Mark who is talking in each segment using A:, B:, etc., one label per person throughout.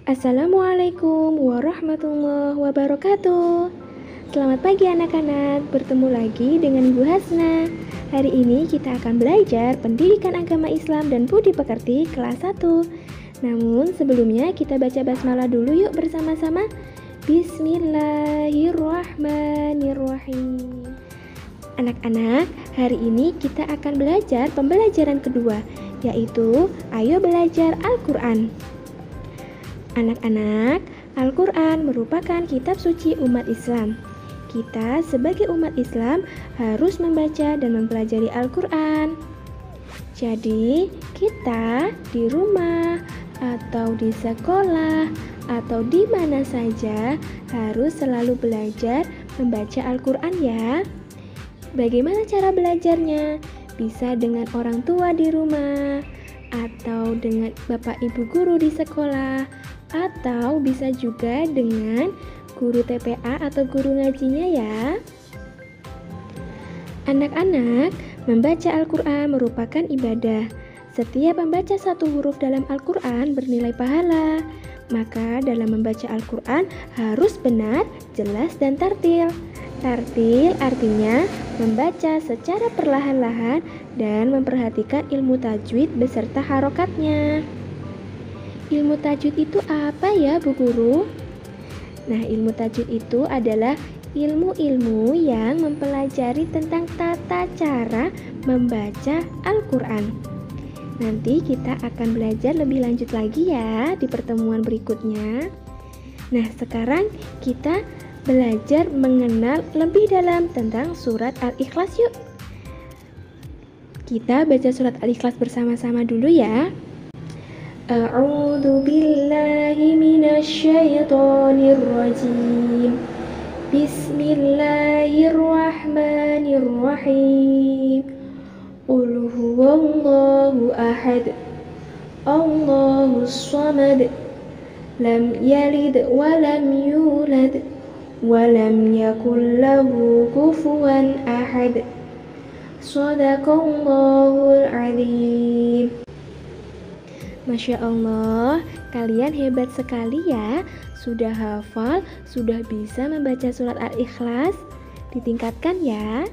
A: Assalamualaikum warahmatullahi wabarakatuh. Selamat pagi anak-anak, bertemu lagi dengan Ibu Hasna. Hari ini kita akan belajar pendidikan agama Islam dan budi pekerti kelas 1. Namun sebelumnya kita baca basmalah dulu yuk bersama-sama. Bismillahirrahmanirrahim. Anak-anak, hari ini kita akan belajar pembelajaran kedua, yaitu ayo belajar Al-Quran. Anak-anak, Al-Quran merupakan kitab suci umat Islam. Kita sebagai umat Islam harus membaca dan mempelajari Al-Quran. Jadi, kita di rumah atau di sekolah atau di mana saja harus selalu belajar membaca Al-Quran ya. Bagaimana cara belajarnya? Bisa dengan orang tua di rumah, atau dengan bapak ibu guru di sekolah, atau bisa juga dengan guru TPA atau guru ngajinya ya. Anak-anak, membaca Al-Quran merupakan ibadah. Setiap membaca satu huruf dalam Al-Quran bernilai pahala. Maka dalam membaca Al-Quran harus benar, jelas, dan tartil. Tartil artinya membaca secara perlahan-lahan dan memperhatikan ilmu tajwid beserta harokatnya. Ilmu tajwid itu apa ya Bu Guru? Nah, ilmu tajwid itu adalah ilmu-ilmu yang mempelajari tentang tata cara membaca Al-Quran. Nanti kita akan belajar lebih lanjut lagi ya di pertemuan berikutnya. Nah, sekarang kita belajar mengenal lebih dalam tentang surat Al-Ikhlas yuk. Kita baca surat Al-Ikhlas bersama-sama dulu ya. A'udzu billahi minasyaitonir rajim. Bismillahirrahmanirrahim. Qul huwallahu ahad. Allahus samad. Lam yalid wa lam yulad. Walam yakul lahu kufuwan ahad. Shadaqallahul azim. Masya Allah, kalian hebat sekali ya. Sudah hafal, sudah bisa membaca surat Al-Ikhlas. Ditingkatkan ya.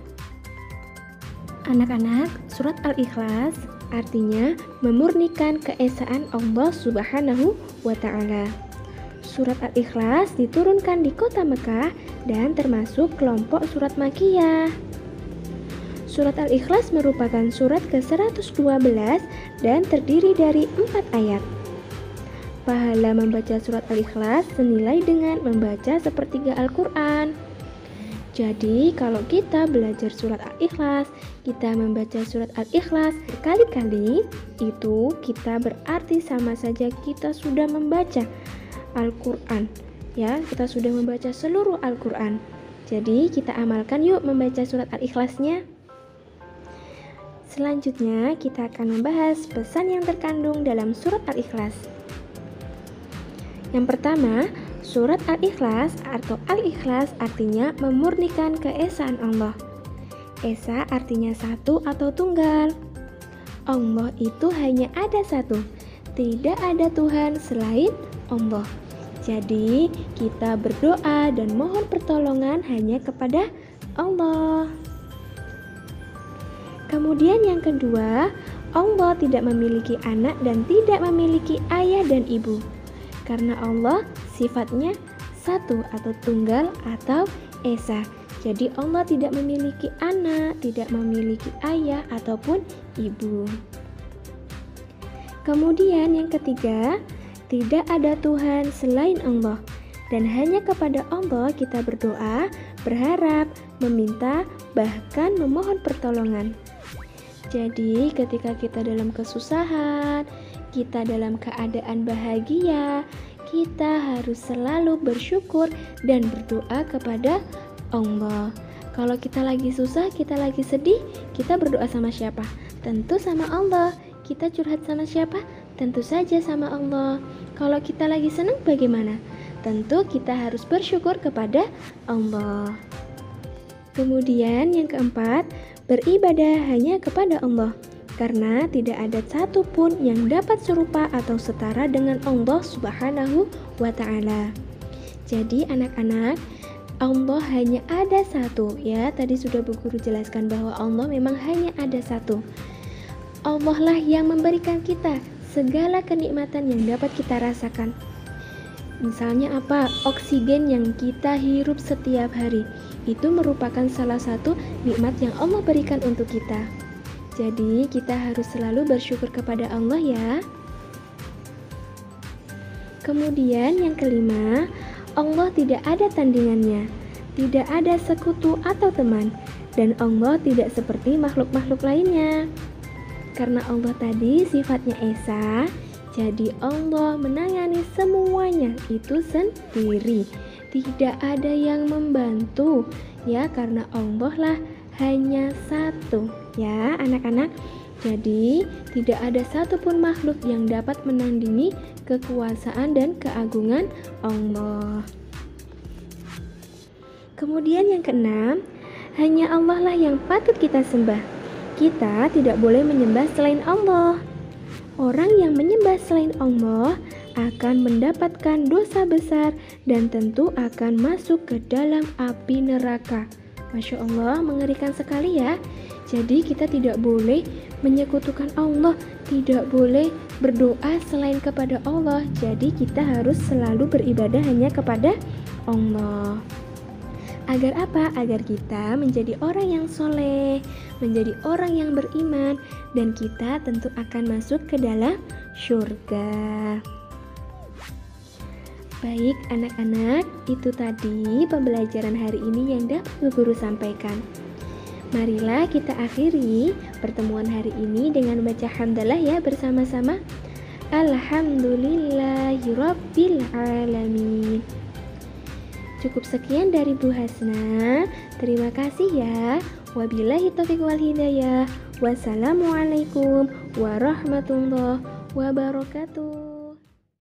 A: Anak-anak, surat Al-Ikhlas artinya memurnikan keesaan Allah Subhanahu wa Ta'ala. Surat Al-Ikhlas diturunkan di kota Mekah dan termasuk kelompok surat Makkiyah. Surat Al-Ikhlas merupakan surat ke-112 dan terdiri dari 4 ayat. Pahala membaca surat Al-Ikhlas senilai dengan membaca sepertiga Al-Quran. Jadi kalau kita belajar surat Al-Ikhlas, kita membaca surat Al-Ikhlas berkali-kali, itu kita berarti sama saja kita sudah membaca Al-Quran ya, kita sudah membaca seluruh Al-Quran. Jadi kita amalkan yuk membaca surat Al-Ikhlasnya. Selanjutnya kita akan membahas pesan yang terkandung dalam surat Al-Ikhlas. Yang pertama, surat Al-Ikhlas atau Al-Ikhlas artinya memurnikan keesaan Allah. Esa artinya satu atau tunggal. Allah itu hanya ada satu, tidak ada Tuhan selain Allah. Jadi kita berdoa dan mohon pertolongan hanya kepada Allah. Kemudian yang kedua, Allah tidak memiliki anak dan tidak memiliki ayah dan ibu. Karena Allah sifatnya satu atau tunggal atau esa. Jadi Allah tidak memiliki anak, tidak memiliki ayah ataupun ibu. Kemudian yang ketiga, tidak ada Tuhan selain Allah, dan hanya kepada Allah kita berdoa, berharap, meminta, bahkan memohon pertolongan. Jadi ketika kita dalam kesusahan, kita dalam keadaan bahagia, kita harus selalu bersyukur dan berdoa kepada Allah. Kalau kita lagi susah, kita lagi sedih, kita berdoa sama siapa? Tentu sama Allah. Kita curhat sama siapa? Tentu saja sama Allah. Kalau kita lagi senang bagaimana? Tentu kita harus bersyukur kepada Allah. Kemudian yang keempat, beribadah hanya kepada Allah. karena tidak ada satupun yang dapat serupa atau setara dengan Allah Subhanahu wa Ta'ala. Jadi anak-anak, Allah hanya ada satu ya. Tadi sudah Bu Guru jelaskan bahwa Allah memang hanya ada satu. Allah lah yang memberikan kita segala kenikmatan yang dapat kita rasakan. Misalnya apa? Oksigen yang kita hirup setiap hari. Itu merupakan salah satu nikmat yang Allah berikan untuk kita. Jadi kita harus selalu bersyukur kepada Allah ya. Kemudian yang kelima, Allah tidak ada tandingannya, tidak ada sekutu atau teman, dan Allah tidak seperti makhluk-makhluk lainnya. Karena Allah tadi sifatnya esa, jadi Allah menangani semuanya itu sendiri. Tidak ada yang membantu ya, karena Allah lah hanya satu ya anak-anak. Jadi tidak ada satupun makhluk yang dapat menandingi kekuasaan dan keagungan Allah. Kemudian yang keenam, hanya Allah lah yang patut kita sembah. Kita tidak boleh menyembah selain Allah. Orang yang menyembah selain Allah akan mendapatkan dosa besar dan tentu akan masuk ke dalam api neraka. Masya Allah, mengerikan sekali ya. Jadi kita tidak boleh menyekutukan Allah, tidak boleh berdoa selain kepada Allah. Jadi kita harus selalu beribadah hanya kepada Allah. Agar apa? Agar kita menjadi orang yang soleh, menjadi orang yang beriman, dan kita tentu akan masuk ke dalam surga. Baik anak-anak, itu tadi pembelajaran hari ini yang dapat Bu Guru sampaikan. Marilah kita akhiri pertemuan hari ini dengan baca hamdalah ya bersama-sama. Alhamdulillahirabbil alamin. Cukup sekian dari Bu Hasna. Terima kasih ya. Wabillahi taufiq wal hidayah. Wassalamualaikum warahmatullahi wabarakatuh.